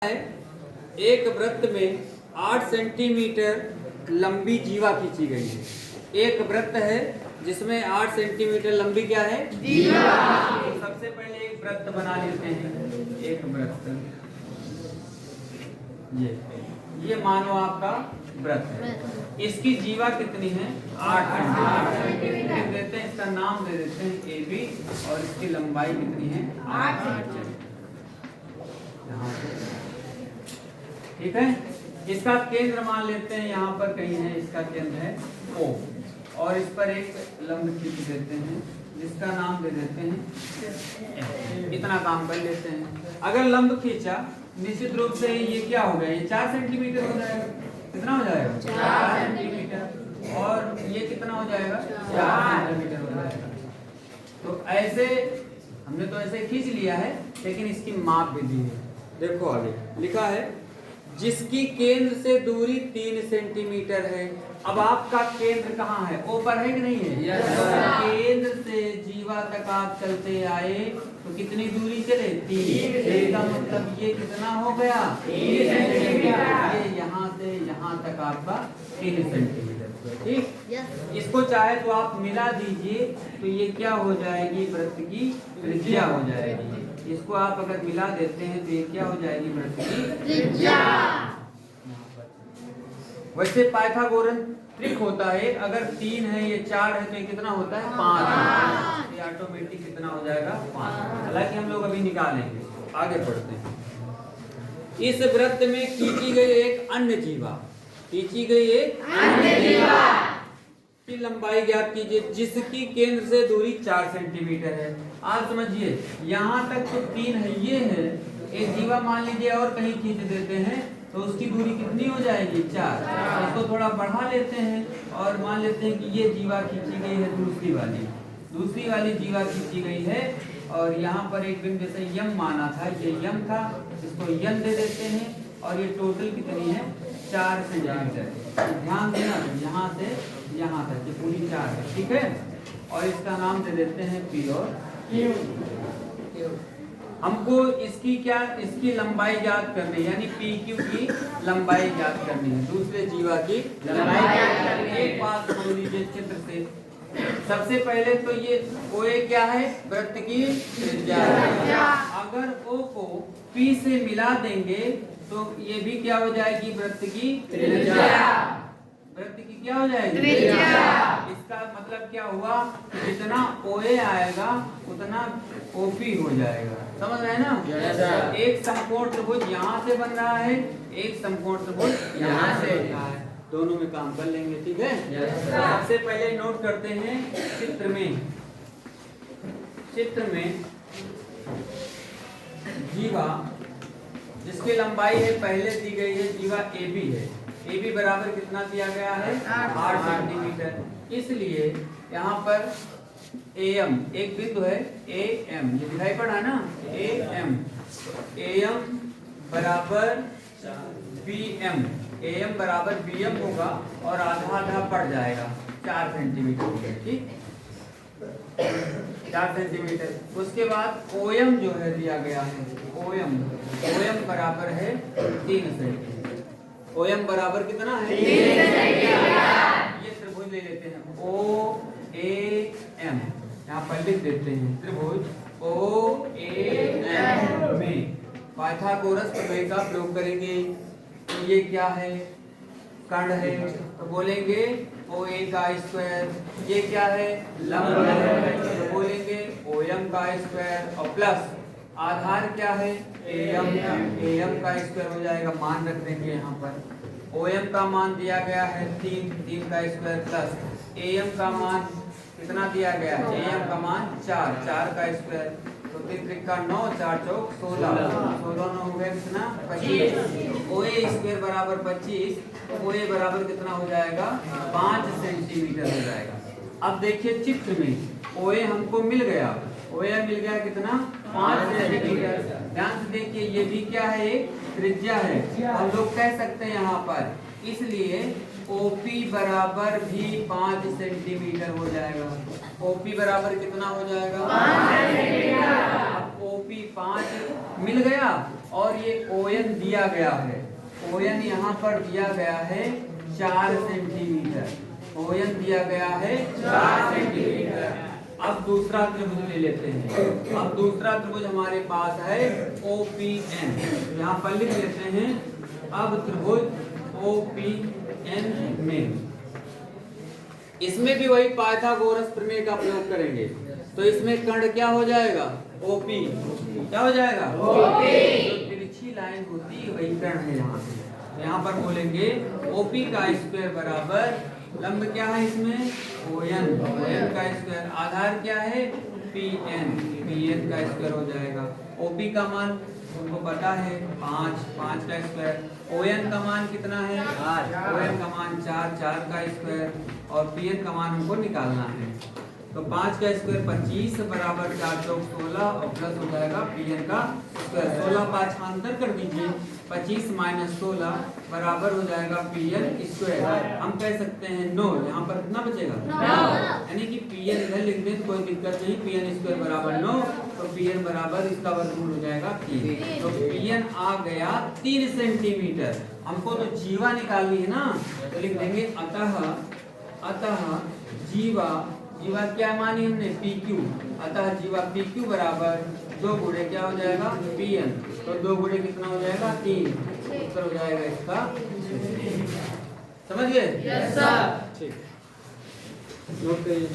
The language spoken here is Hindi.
है एक वृत्त में 8 सेंटीमीटर लंबी जीवा खींची गई है। एक वृत्त है जिसमें 8 सेंटीमीटर लंबी क्या है जीवा। तो सबसे पहले एक वृत्त बना लेते हैं। एक वृत्त ये मानो आपका वृत्त है। इसकी जीवा कितनी है 8 सेंटीमीटर। लिख देते हैं, इसका नाम दे देते हैं AB और इसकी लंबाई कितनी है 8 सेंटीमीटर। ठीक है, इसका केंद्र मान लेते हैं यहाँ पर कहीं है, इसका केंद्र है O और इस पर एक लंब खींच देते हैं जिसका नाम दे देते हैं। इतना काम कर लेते हैं। अगर लंब खींचा निश्चित रूप से ये क्या हो गया, ये 4 सेंटीमीटर हो जाएगा। कितना हो जाएगा 4 सेंटीमीटर और ये कितना हो जाएगा 4 सेंटीमीटर हो जाएगा। तो ऐसे हमने तो ऐसे खींच लिया है, लेकिन इसकी माप भी दी है। देखो आगे लिखा है जिसकी केंद्र से दूरी 3 सेंटीमीटर है। अब आपका केंद्र कहाँ है, O पर है कि नहीं है? केंद्र से जीवा तक आप चलते आए तो कितनी दूरी चले 3। इसका मतलब ये कितना हो गया 3 सेंटीमीटर। ये यहाँ से यहाँ तक आपका 3 सेंटीमीटर। ठीक, इसको चाहे तो आप मिला दीजिए तो ये क्या हो जाएगी, वृत्त की त्रिज्या हो जाएगी। इसको आप अगर मिला देते हैं तो ये क्या हो जाएगी, वृत्त की त्रिज्या। वैसे पाइथागोरन ट्रिक होता है, अगर 3 है ये 4 है तो ये कितना होता है 5। ये ऑटोमेटिक कितना हो जाएगा 5। हालांकि हम लोग अभी निकालेंगे, आगे बढ़ते हैं। इस वृत्त में खींची गई एक अन्य जीवा, खींची गई एक अन्य जीवा की लंबाई ज्ञात कीजिए जिसकी केंद्र से दूरी 4 सेंटीमीटर है। आप समझिए यहाँ तक तो 3 है, ये है एक जीवा मान लीजिए और कहीं खींच देते हैं तो उसकी दूरी कितनी हो जाएगी 4। इसको थोड़ा बढ़ा लेते हैं और मान लेते हैं कि ये जीवा खींची गई है दूसरी वाली जीवा खींची गई है और यहाँ पर एक बिंदु जैसे यम माना था, ये यम था, इसको यम दे देते हैं और ये टोटल कितनी है 4 सेंटीमीटर। ध्यान देना यहाँ से यहाँ तक ये पूरी 4 है। ठीक है, और इसका नाम दे देते हैं P और Q। हमको इसकी लंबाई ज्ञात करनी है, यानी PQ की लंबाई ज्ञात करनी है, दूसरे जीवा की लंबाई ज्ञात करनी है। एक बात समझ लीजिए चित्र से, सबसे पहले तो ये OA क्या है, वृत्त की त्रिज्या है। अगर O को P से मिला देंगे तो ये भी क्या हो जाएगी, वृत्त की त्रिज्या। वृत्त की क्या हो जाएगी त्रिज्या। इसका मतलब क्या हुआ, जितना OA आएगा उतना OP हो जाएगा। समझ रहे हैं ना? एक समकोण त्रिभुज यहाँ से बन रहा है, एक समकोण त्रिभुज यहाँ से बन रहा है, दोनों में काम कर लेंगे। ठीक है, सबसे पहले नोट करते हैं चित्र में जीवा जिसकी लंबाई है पहले दी गई है, जीवा AB है। AB बराबर कितना दिया गया है 8 सेंटीमीटर। इसलिए यहाँ पर AM एक बिंदु है, AM ये दिखाई पड़ा ना, AM बराबर BM होगा और आधा आधा बढ़ जाएगा 4 सेंटीमीटर। ठीक, 4 सेंटीमीटर। उसके बाद OM जो है दिया गया है, OM बराबर है 3 सेंटीमीटर। OM बराबर कितना है 3 सेंटीमीटर। ये त्रिभुज ले लेते हैं OAM, यहाँ पर लिख देते हैं त्रिभुज OAM में पाइथागोरस प्रमेय का प्रयोग करेंगे। तो ये क्या है, कर्ण है, तो बोलेंगे OA का स्क्वायर। ये क्या है, लंब है, तो बोलेंगे OM का स्क्वायर और प्लस आधार क्या है AM का स्क्वायर हो जाएगा। मान रख देंगे यहाँ पर, OM का मान दिया गया है 3 का स्क्वायर प्लस AM का मान कितना दिया गया है, AM का मान 4 का स्क्वायर। तो 3 त्रिका 9, 4 चौक 16 9 हो गया कितना 25। OA स्क्वायर बराबर 25, तो OA बराबर कितना हो जाएगा 5 सेंटीमीटर हो जाएगा। अब देखिए चित्र में OA हमको मिल गया, OA मिल गया कितना 5 सेंटीमीटर। ध्यान से देखिए, ये भी क्या है, एक त्रिज्या है। हम लोग कह सकते हैं यहाँ पर, इसलिए OP बराबर भी 5 सेंटीमीटर हो जाएगा। OP बराबर कितना हो जाएगा 5 सेंटीमीटर। अब OP 5 मिल गया और ये ON दिया गया है, ON यहाँ पर दिया गया है 4 सेंटीमीटर, ON दिया गया है 4 सेंटीमीटर। अब दूसरा त्रिभुज ले लेते हैं। अब दूसरा त्रिभुज हमारे पास है OPN, यहाँ पर लिख लेते हैं। अब त्रिभुज OPN में इसमें भी वही पाइथागोरस प्रमेय का प्रयोग करेंगे। तो इसमें कर्ण क्या हो जाएगा? OP। क्या हो जाएगा? OP। जो तिरछी लाइन होती है वही कर्ण है यहाँ पे। तो यहाँ पर बोलेंगे OP का स्क्वायर बराबर लंब क्या है इसमें? ON, ON का स्क्वायर। आधार क्या है? PN, PN का स्क्वायर हो जाएगा। OP का मान तुमको पता है 5, 5 का स्क्वायर। ON का मान कितना है? 8, ON का मान 4, 4 का स्क्वायर। और PN का मान हमको निकालना है। तो 5 का स्क्वायर 25 बराबर 4 चौक 16 और प्लस हो जाएगा PN का स्क्वायर। 16 5 अंतर कर दीजिए, 25 माइनस 16 बराबर हो जाएगा PN स्क्वायर। हम कह सकते हैं 9, यहाँ पर कितना बचेगा? 9। यानी कि PN इधर लिख दें कोई दिक्कत नहीं, PN स्क्वायर बराबर 9, तो PN बराबर इसका वर्गमूल हो जाएगा 3। तो PN आ गया 3 सेंटीमीटर। हमको तो जीवा निकालनी है ना, तो लिख देंगे अतः जीवा क्या मानी हमने? PQ। अतः जीवा PQ बराबर 2 गुणे क्या हो जाएगा? PN। तो 2 गुणे कितना हो जाएगा? 3। उत्तर हो जाएगा इसका। समझ गए? Yes sir. ठीक, नोट करिए।